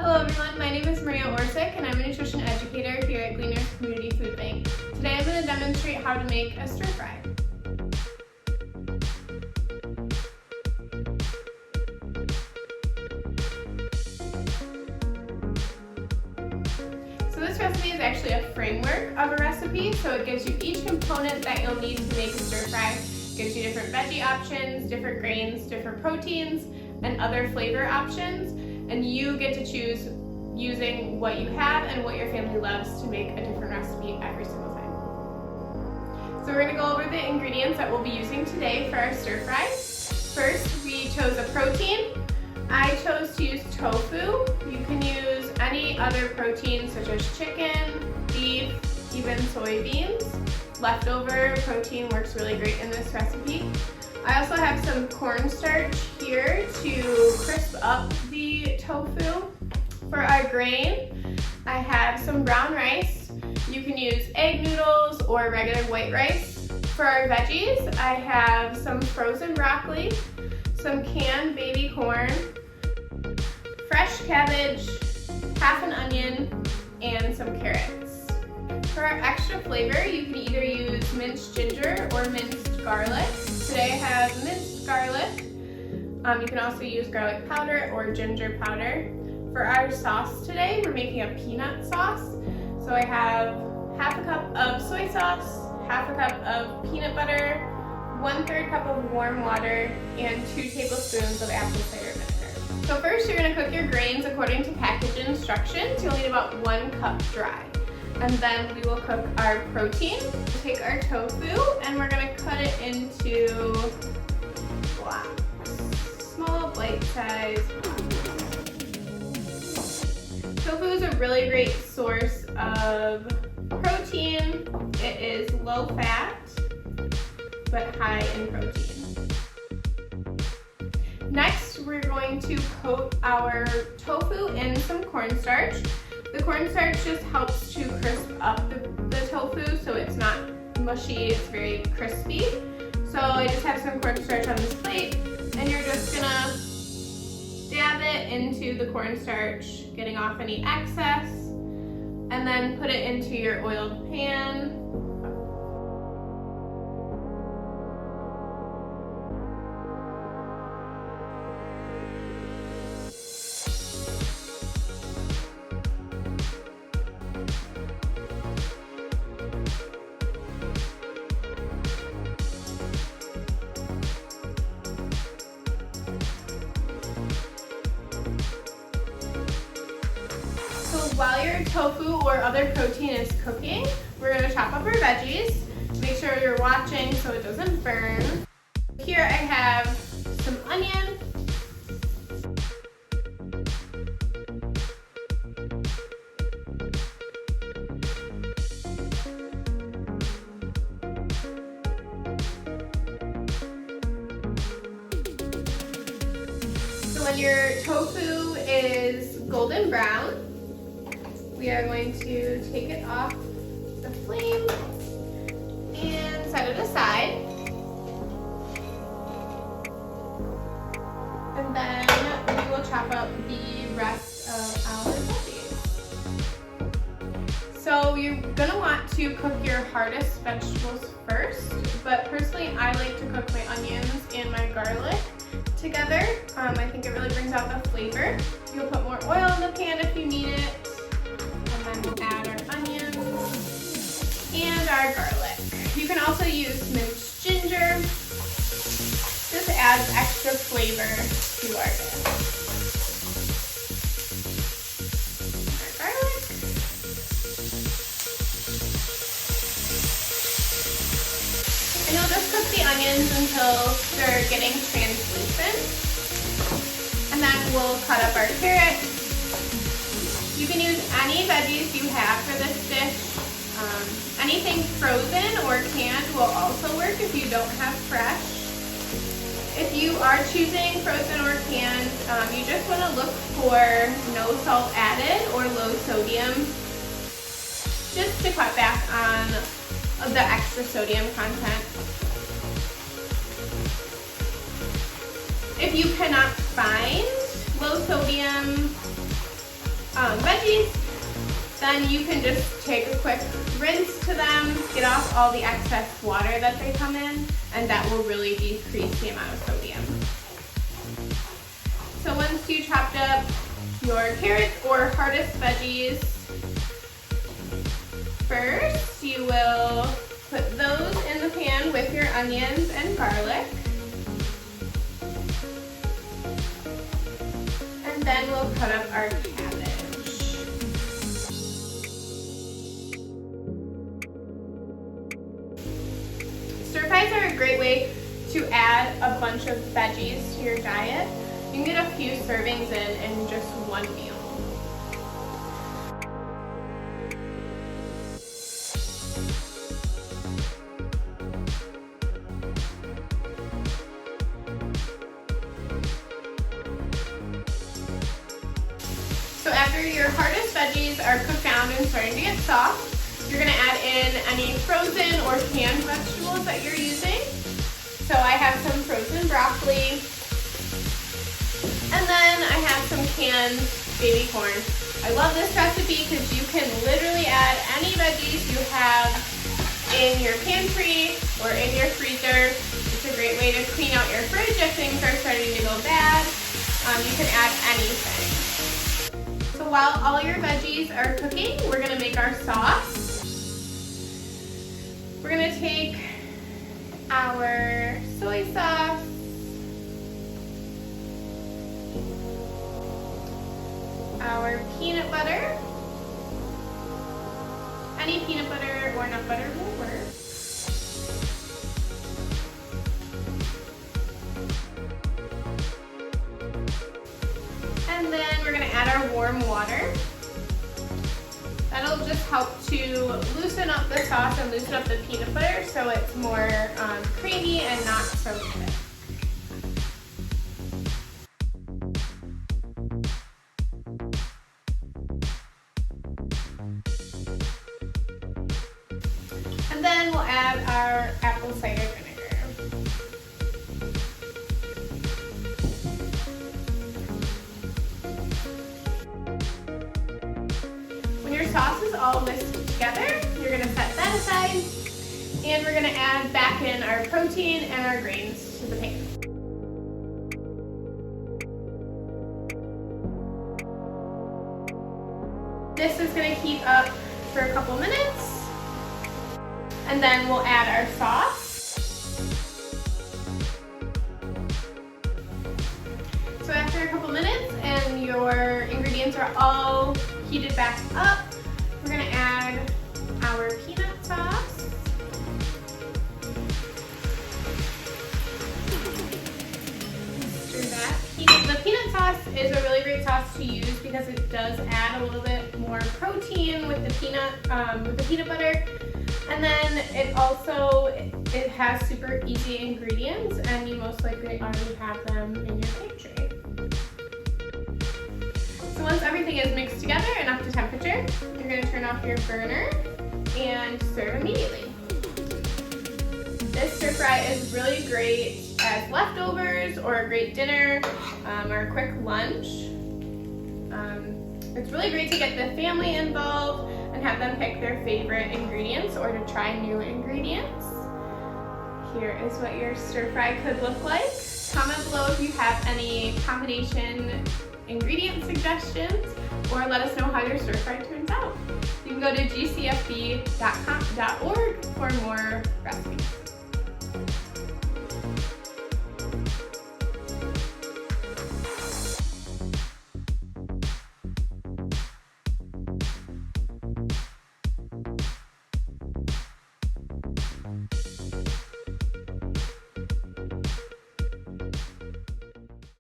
Hello everyone, my name is Orsick and I'm a nutrition educator here at Gleaners Community Food Bank. Today I'm going to demonstrate how to make a stir fry. So this recipe is actually a framework of a recipe, so it gives you each component that you'll need to make a stir fry. It gives you different veggie options, different grains, different proteins, and other flavor options. And you get to choose using what you have and what your family loves to make a different recipe every single time. So we're going to go over the ingredients that we'll be using today for our stir fry. First, we chose a protein. I chose to use tofu. You can use any other protein such as chicken, beef, even soybeans. Leftover protein works really great in this recipe. I also have some cornstarch here to crisp up the tofu. For our grain, I have some brown rice. You can use egg noodles or regular white rice. For our veggies, I have some frozen broccoli, some canned baby corn, fresh cabbage, half an onion, and some carrots. For our extra flavor, you can either use minced ginger or minced garlic. Today I have minced garlic. You can also use garlic powder or ginger powder. For our sauce today, we're making a peanut sauce. So I have half a cup of soy sauce, half a cup of peanut butter, 1/3 cup of warm water, and 2 tablespoons of apple cider vinegar. So first you're going to cook your grains according to package instructions. You'll need about 1 cup dry. And then we will cook our protein. We'll take our tofu and we're going to cut it into blocks, small bite-sized blocks. Tofu is a really great source of protein. It is low fat, but high in protein. Next, we're going to coat our tofu in some cornstarch. The cornstarch just helps to crisp up the tofu so it's not mushy, it's very crispy. So I just have some cornstarch on this plate and you're just gonna dab it into the cornstarch, getting off any excess, and then put it into your oiled pan. While your tofu or other protein is cooking, we're going to chop up our veggies. Make sure you're watching so it doesn't burn. Here I have some onion, so when your tofu is golden brown, we are going to take it off the flame and set it aside. And then we will chop up the rest of our veggies. So you're gonna want to cook your hardest vegetables first, but personally I like to cook my onions and my garlic together. I think it really brings out the flavor. You'll put more oil in the pan if you need it. And then we'll add our onions and our garlic. You can also use minced ginger. This adds extra flavor to our dish. Our garlic. And you'll just cook the onions until they're getting translucent. And then we'll cut up our carrots. You can use any veggies you have for this dish. Anything frozen or canned will also work if you don't have fresh. If you are choosing frozen or canned, you just want to look for no salt added or low sodium, just to cut back on the extra sodium content. If you cannot find low sodium veggies, then you can just take a quick rinse to them, get off all the excess water that they come in, and that will really decrease the amount of sodium. So once you chopped up your carrots or hardest veggies, first you will put those in the pan with your onions and garlic. And then we'll cut up our cabbage. Stir fries are a great way to add a bunch of veggies to your diet. You can get a few servings in just one meal. So after your hardest veggies are cooked down and starting to get soft, you're going to add in any frozen or canned vegetables that you're using. So I have some frozen broccoli, and then I have some canned baby corn. I love this recipe because you can literally add any veggies you have in your pantry or in your freezer. It's a great way to clean out your fridge if things are starting to go bad. You can add anything. So while all your veggies are cooking, we're going to make our sauce. We're going to take our soy sauce, our peanut butter, any peanut butter or nut butter will work. And then we're going to add our warm water. That'll just help to loosen up the sauce and loosen up the peanut butter so it's more creamy and not so thick. And then we'll add our apple cider vinegar. When your sauce is all whisked together, you're going to set that aside, and we're going to add back in our protein and our grains to the pan. This is going to heat up for a couple minutes, and then we'll add our sauce. So after a couple minutes and your ingredients are all heated back up, we're going to add our peanut sauce. Stir that. The peanut sauce is a really great sauce to use because it does add a little bit more protein with the peanut butter. And then it has super easy ingredients, and you most likely already have them in your pantry. So once everything is mixed together and up to temperature, you're going to turn off your burner and serve immediately. This stir fry is really great as leftovers or a great dinner or a quick lunch. It's really great to get the family involved and have them pick their favorite ingredients or to try new ingredients. Here is what your stir fry could look like. Comment below if you have any combination ingredient suggestions, or let us know how your stir fry turns out. You can go to gcfb.org for more recipes.